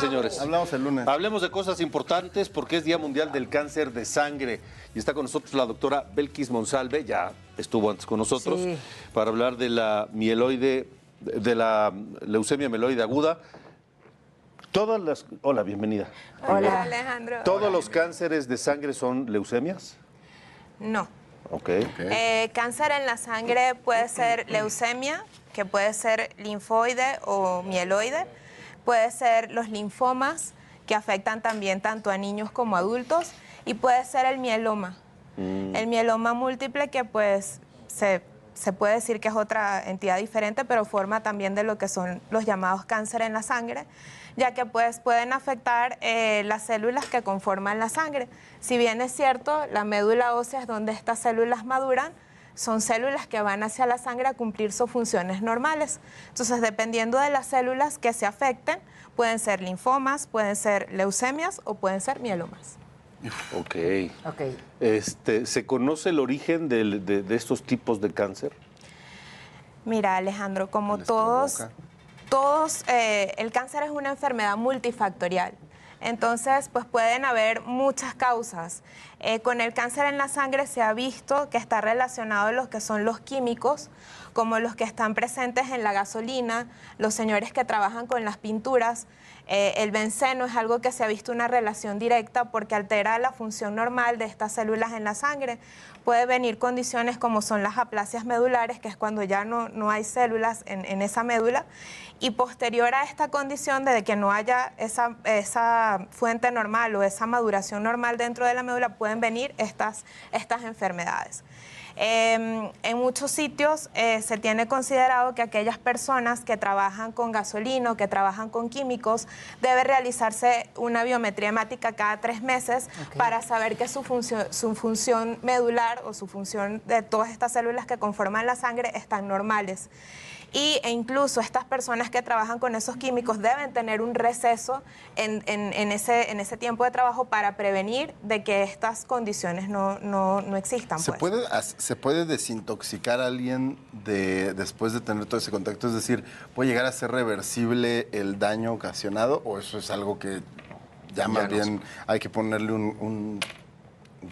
señores. Hablamos el lunes. Hablemos de cosas importantes porque es Día Mundial del Cáncer de Sangre. Y está con nosotros la doctora Belkis Monsalve, ya estuvo antes con nosotros, para hablar de la mieloide, de la leucemia mieloide aguda. Hola, bienvenida. Hola, Alejandro. ¿Todos los cánceres de sangre son leucemias? No. Ok. Cáncer en la sangre puede ser leucemia, que puede ser linfoide o mieloide. Puede ser los linfomas, que afectan también tanto a niños como a adultos. Y puede ser el mieloma. El mieloma múltiple, que pues se puede decir que es otra entidad diferente, pero forma también de lo que son los llamados cáncer en la sangre, ya que pues pueden afectar las células que conforman la sangre. Si bien es cierto, la médula ósea es donde estas células maduran, son células que van hacia la sangre a cumplir sus funciones normales. Entonces, dependiendo de las células que se afecten, pueden ser linfomas, pueden ser leucemias o pueden ser mielomas. Ok. ¿Se conoce el origen de estos tipos de cáncer? Mira, Alejandro, como todos, el cáncer es una enfermedad multifactorial. Entonces, pues pueden haber muchas causas. Con el cáncer en la sangre se ha visto que está relacionado a los que son los químicos, como los que están presentes en la gasolina, los señores que trabajan con las pinturas. El benceno es algo que se ha visto una relación directa porque altera la función normal de estas células en la sangre. Puede venir condiciones como son las aplasias medulares, que es cuando ya no hay células en esa médula. Y posterior a esta condición de que no haya esa fuente normal o esa maduración normal dentro de la médula, pueden venir estas enfermedades. En muchos sitios se tiene considerado que aquellas personas que trabajan con gasolina o que trabajan con químicos debe realizarse una biometría hemática cada 3 meses para saber que su función medular o su función de todas estas células que conforman la sangre están normales. E incluso estas personas que trabajan con esos químicos deben tener un receso en ese tiempo de trabajo para prevenir de que estas condiciones no existan. ¿Se puede desintoxicar a alguien después de tener todo ese contacto? Es decir, ¿puede llegar a ser reversible el daño ocasionado o eso es algo que ya más bien hay que ponerle un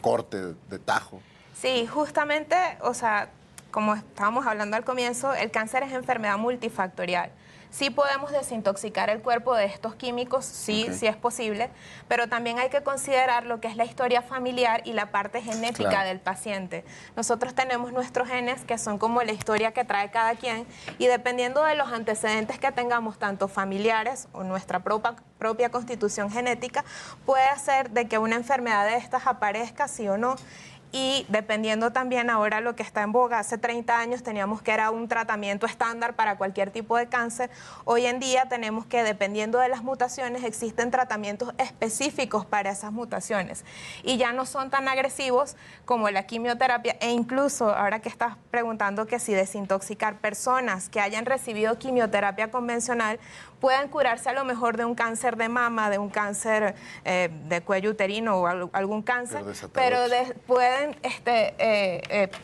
corte de tajo? Sí, justamente, o sea, como estábamos hablando al comienzo, el cáncer es enfermedad multifactorial. Sí podemos desintoxicar el cuerpo de estos químicos, sí es posible, pero también hay que considerar lo que es la historia familiar y la parte genética del paciente. Nosotros tenemos nuestros genes que son como la historia que trae cada quien y dependiendo de los antecedentes que tengamos, tanto familiares o nuestra propia constitución genética, puede hacer de que una enfermedad de estas aparezca, sí o no. Y dependiendo también ahora lo que está en boga, hace 30 años teníamos que era un tratamiento estándar para cualquier tipo de cáncer. Hoy en día tenemos que, dependiendo de las mutaciones, existen tratamientos específicos para esas mutaciones. Y ya no son tan agresivos como la quimioterapia. E incluso, ahora que estás preguntando que si desintoxicar personas que hayan recibido quimioterapia convencional, pueden curarse a lo mejor de un cáncer de mama, de un cáncer de cuello uterino o algún cáncer, pero pueden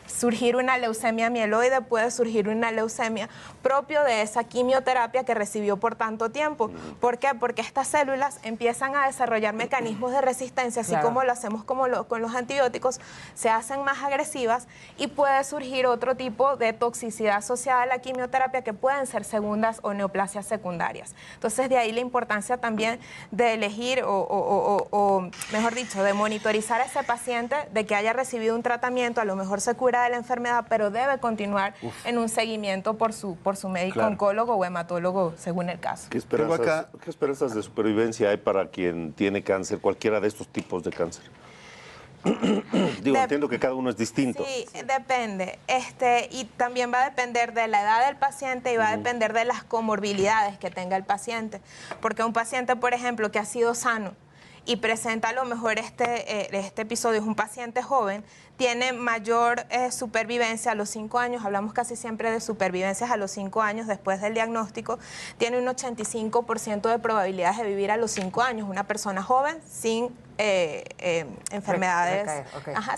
surgir una leucemia mieloide, puede surgir una leucemia propio de esa quimioterapia que recibió por tanto tiempo. ¿Por qué? Porque estas células empiezan a desarrollar mecanismos de resistencia, así como lo hacemos con los antibióticos, se hacen más agresivas y puede surgir otro tipo de toxicidad asociada a la quimioterapia que pueden ser segundas o neoplasias secundarias. Entonces, de ahí la importancia también de elegir o mejor dicho, de monitorizar a ese paciente de que haya recibido un tratamiento, a lo mejor se cura de la enfermedad, pero debe continuar en un seguimiento por su médico oncólogo o hematólogo, según el caso. ¿Qué esperanzas de supervivencia hay para quien tiene cáncer, cualquiera de estos tipos de cáncer? Entiendo que cada uno es distinto. Sí, depende. Y también va a depender de la edad del paciente y va a depender de las comorbilidades que tenga el paciente. Porque un paciente, por ejemplo, que ha sido sano y presenta a lo mejor este episodio, es un paciente joven, tiene mayor supervivencia a los 5 años, hablamos casi siempre de supervivencias a los 5 años después del diagnóstico, tiene un 85% de probabilidades de vivir a los 5 años, una persona joven sin enfermedades,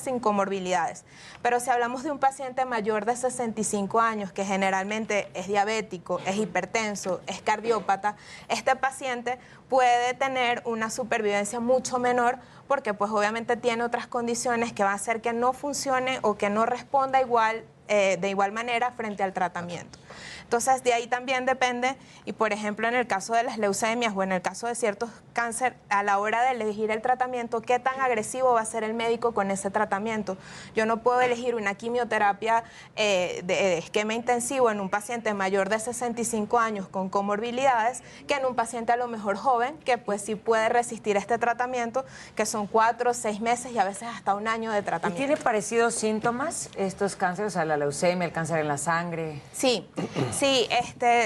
sin comorbilidades. Pero si hablamos de un paciente mayor de 65 años, que generalmente es diabético, es hipertenso, es cardiópata, este paciente puede tener una supervivencia mucho menor porque pues obviamente tiene otras condiciones que van a hacer que no funcione o que no responda de igual manera frente al tratamiento. Entonces, de ahí también depende, y por ejemplo, en el caso de las leucemias o en el caso de ciertos cáncer, a la hora de elegir el tratamiento, ¿qué tan agresivo va a ser el médico con ese tratamiento? Yo no puedo elegir una quimioterapia de esquema intensivo en un paciente mayor de 65 años con comorbilidades que en un paciente a lo mejor joven que pues sí puede resistir este tratamiento, que son 4 o 6 meses y a veces hasta un año de tratamiento. ¿Y tiene parecidos síntomas estos cánceres, o sea, la leucemia, el cáncer en la sangre? Sí,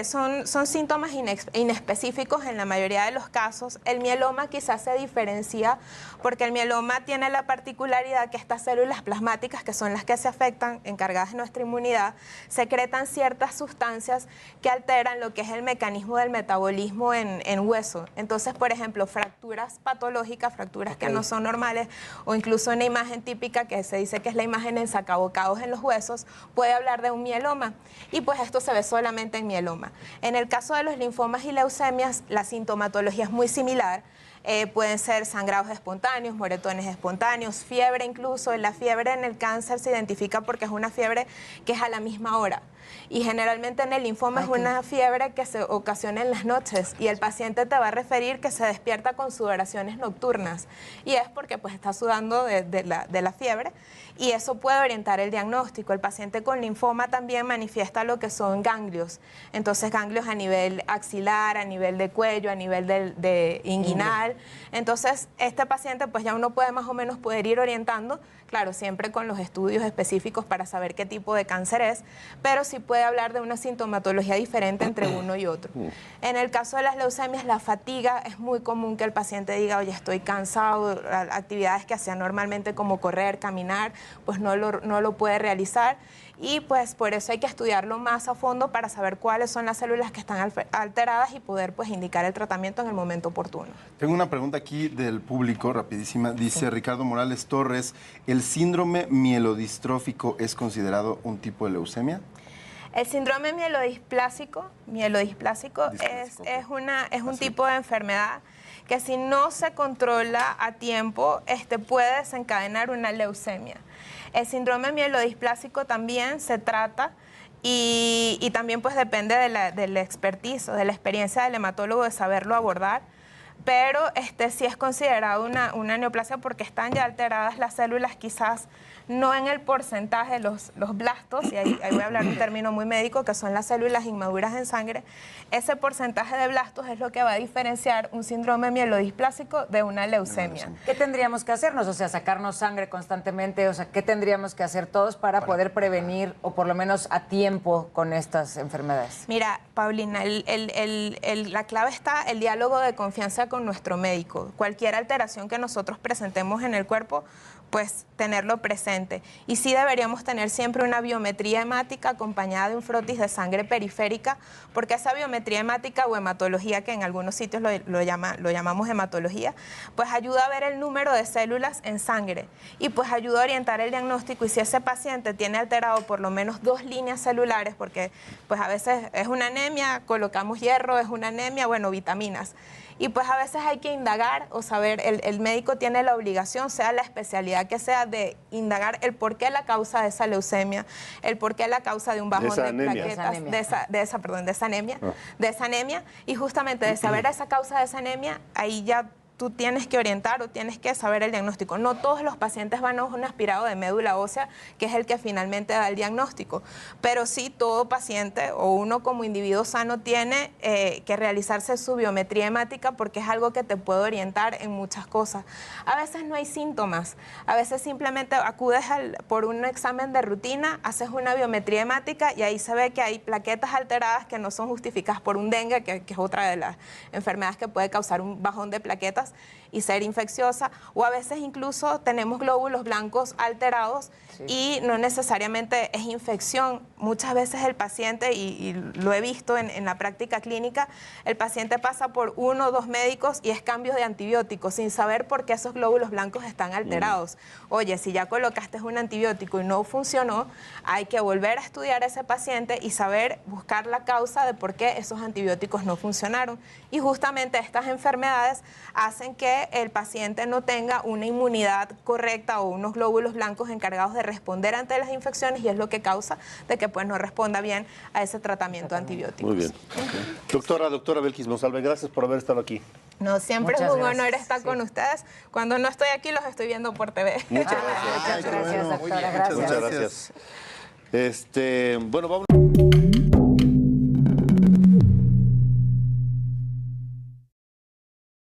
son síntomas inespecíficos en la mayoría de los casos. El mieloma quizás se diferencia porque el mieloma tiene la particularidad que estas células plasmáticas, que son las que se afectan, encargadas de nuestra inmunidad, secretan ciertas sustancias que alteran lo que es el mecanismo del metabolismo en hueso. Entonces, por ejemplo, fracturas patológicas, fracturas que no son normales, o incluso una imagen típica que se dice que es la imagen en sacabocados en los huesos, puede hablar de un mieloma. Y pues esto se ve solamente en mieloma. En el caso de los linfomas y leucemias, la sintomatología es muy similar. Pueden ser sangrados espontáneos, moretones espontáneos, fiebre incluso. La fiebre en el cáncer se identifica porque es una fiebre que es a la misma hora. Y generalmente en el linfoma es una fiebre que se ocasiona en las noches y el paciente te va a referir que se despierta con sudoraciones nocturnas. Y es porque pues está sudando de la fiebre y eso puede orientar el diagnóstico. El paciente con linfoma también manifiesta lo que son ganglios. Entonces ganglios a nivel axilar, a nivel de cuello, a nivel de inguinal. Entonces este paciente pues ya uno puede más o menos poder ir orientando, claro, siempre con los estudios específicos para saber qué tipo de cáncer es, pero sí puede hablar de una sintomatología diferente entre uno y otro. En el caso de las leucemias, la fatiga es muy común que el paciente diga, oye, estoy cansado, actividades que hacía normalmente como correr, caminar, pues no lo puede realizar. Y pues por eso hay que estudiarlo más a fondo para saber cuáles son las células que están alteradas y poder pues indicar el tratamiento en el momento oportuno. Tengo una pregunta aquí del público, rapidísima. Dice Ricardo Morales Torres, ¿el síndrome mielodistrófico es considerado un tipo de leucemia? El síndrome mielodisplásico es un tipo de enfermedad que si no se controla a tiempo, puede desencadenar una leucemia. El síndrome mielodisplásico también se trata y también pues depende de la expertise o de la experiencia del hematólogo de saberlo abordar, pero sí es considerado una neoplasia porque están ya alteradas las células, quizás no en el porcentaje, los blastos, y ahí voy a hablar un término muy médico, que son las células inmaduras en sangre. Ese porcentaje de blastos es lo que va a diferenciar un síndrome mielodisplásico de una leucemia. ¿Qué tendríamos que hacernos? O sea, sacarnos sangre constantemente, o sea, ¿qué tendríamos que hacer todos para poder prevenir o por lo menos a tiempo con estas enfermedades? Mira, Paulina, la clave está el diálogo de confianza con nuestro médico. Cualquier alteración que nosotros presentemos en el cuerpo, pues tenerlo presente. Y sí deberíamos tener siempre una biometría hemática acompañada de un frotis de sangre periférica, porque esa biometría hemática o hematología, que en algunos sitios lo llamamos hematología, pues ayuda a ver el número de células en sangre y pues ayuda a orientar el diagnóstico. Y si ese paciente tiene alterado por lo menos 2 líneas celulares, porque pues a veces es una anemia, colocamos hierro, es una anemia, bueno, vitaminas. Y pues a veces hay que indagar o saber, el médico tiene la obligación, sea la especialidad que sea, de indagar el por qué la causa de esa leucemia, el por qué la causa de un bajón de plaquetas, de esa anemia, y justamente de saber esa causa de esa anemia, ahí ya tú tienes que orientar o tienes que saber el diagnóstico. No todos los pacientes van a un aspirado de médula ósea, que es el que finalmente da el diagnóstico, pero sí todo paciente o uno como individuo sano tiene que realizarse su biometría hemática, porque es algo que te puede orientar en muchas cosas. A veces no hay síntomas, a veces simplemente acudes por un examen de rutina, haces una biometría hemática y ahí se ve que hay plaquetas alteradas que no son justificadas por un dengue, que es otra de las enfermedades que puede causar un bajón de plaquetas, células y ser infecciosa, o a veces incluso tenemos glóbulos blancos alterados y no necesariamente es infección. Muchas veces el paciente, y lo he visto en la práctica clínica, el paciente pasa por 1 o 2 médicos y es cambios de antibióticos sin saber por qué esos glóbulos blancos están alterados. Oye, si ya colocaste un antibiótico y no funcionó, hay que volver a estudiar a ese paciente y saber buscar la causa de por qué esos antibióticos no funcionaron. Y justamente estas enfermedades hacen que el paciente no tenga una inmunidad correcta o unos glóbulos blancos encargados de responder ante las infecciones, y es lo que causa de que pues no responda bien a ese tratamiento antibiótico. Muy bien. Doctora Belkis Monsalve, gracias por haber estado aquí. No, siempre Muchas es un gracias. honor estar con ustedes. Cuando no estoy aquí, los estoy viendo por TV. Muchas gracias. Muchas gracias, doctora. Muchas Gracias. Muchas gracias. Bueno, vamos.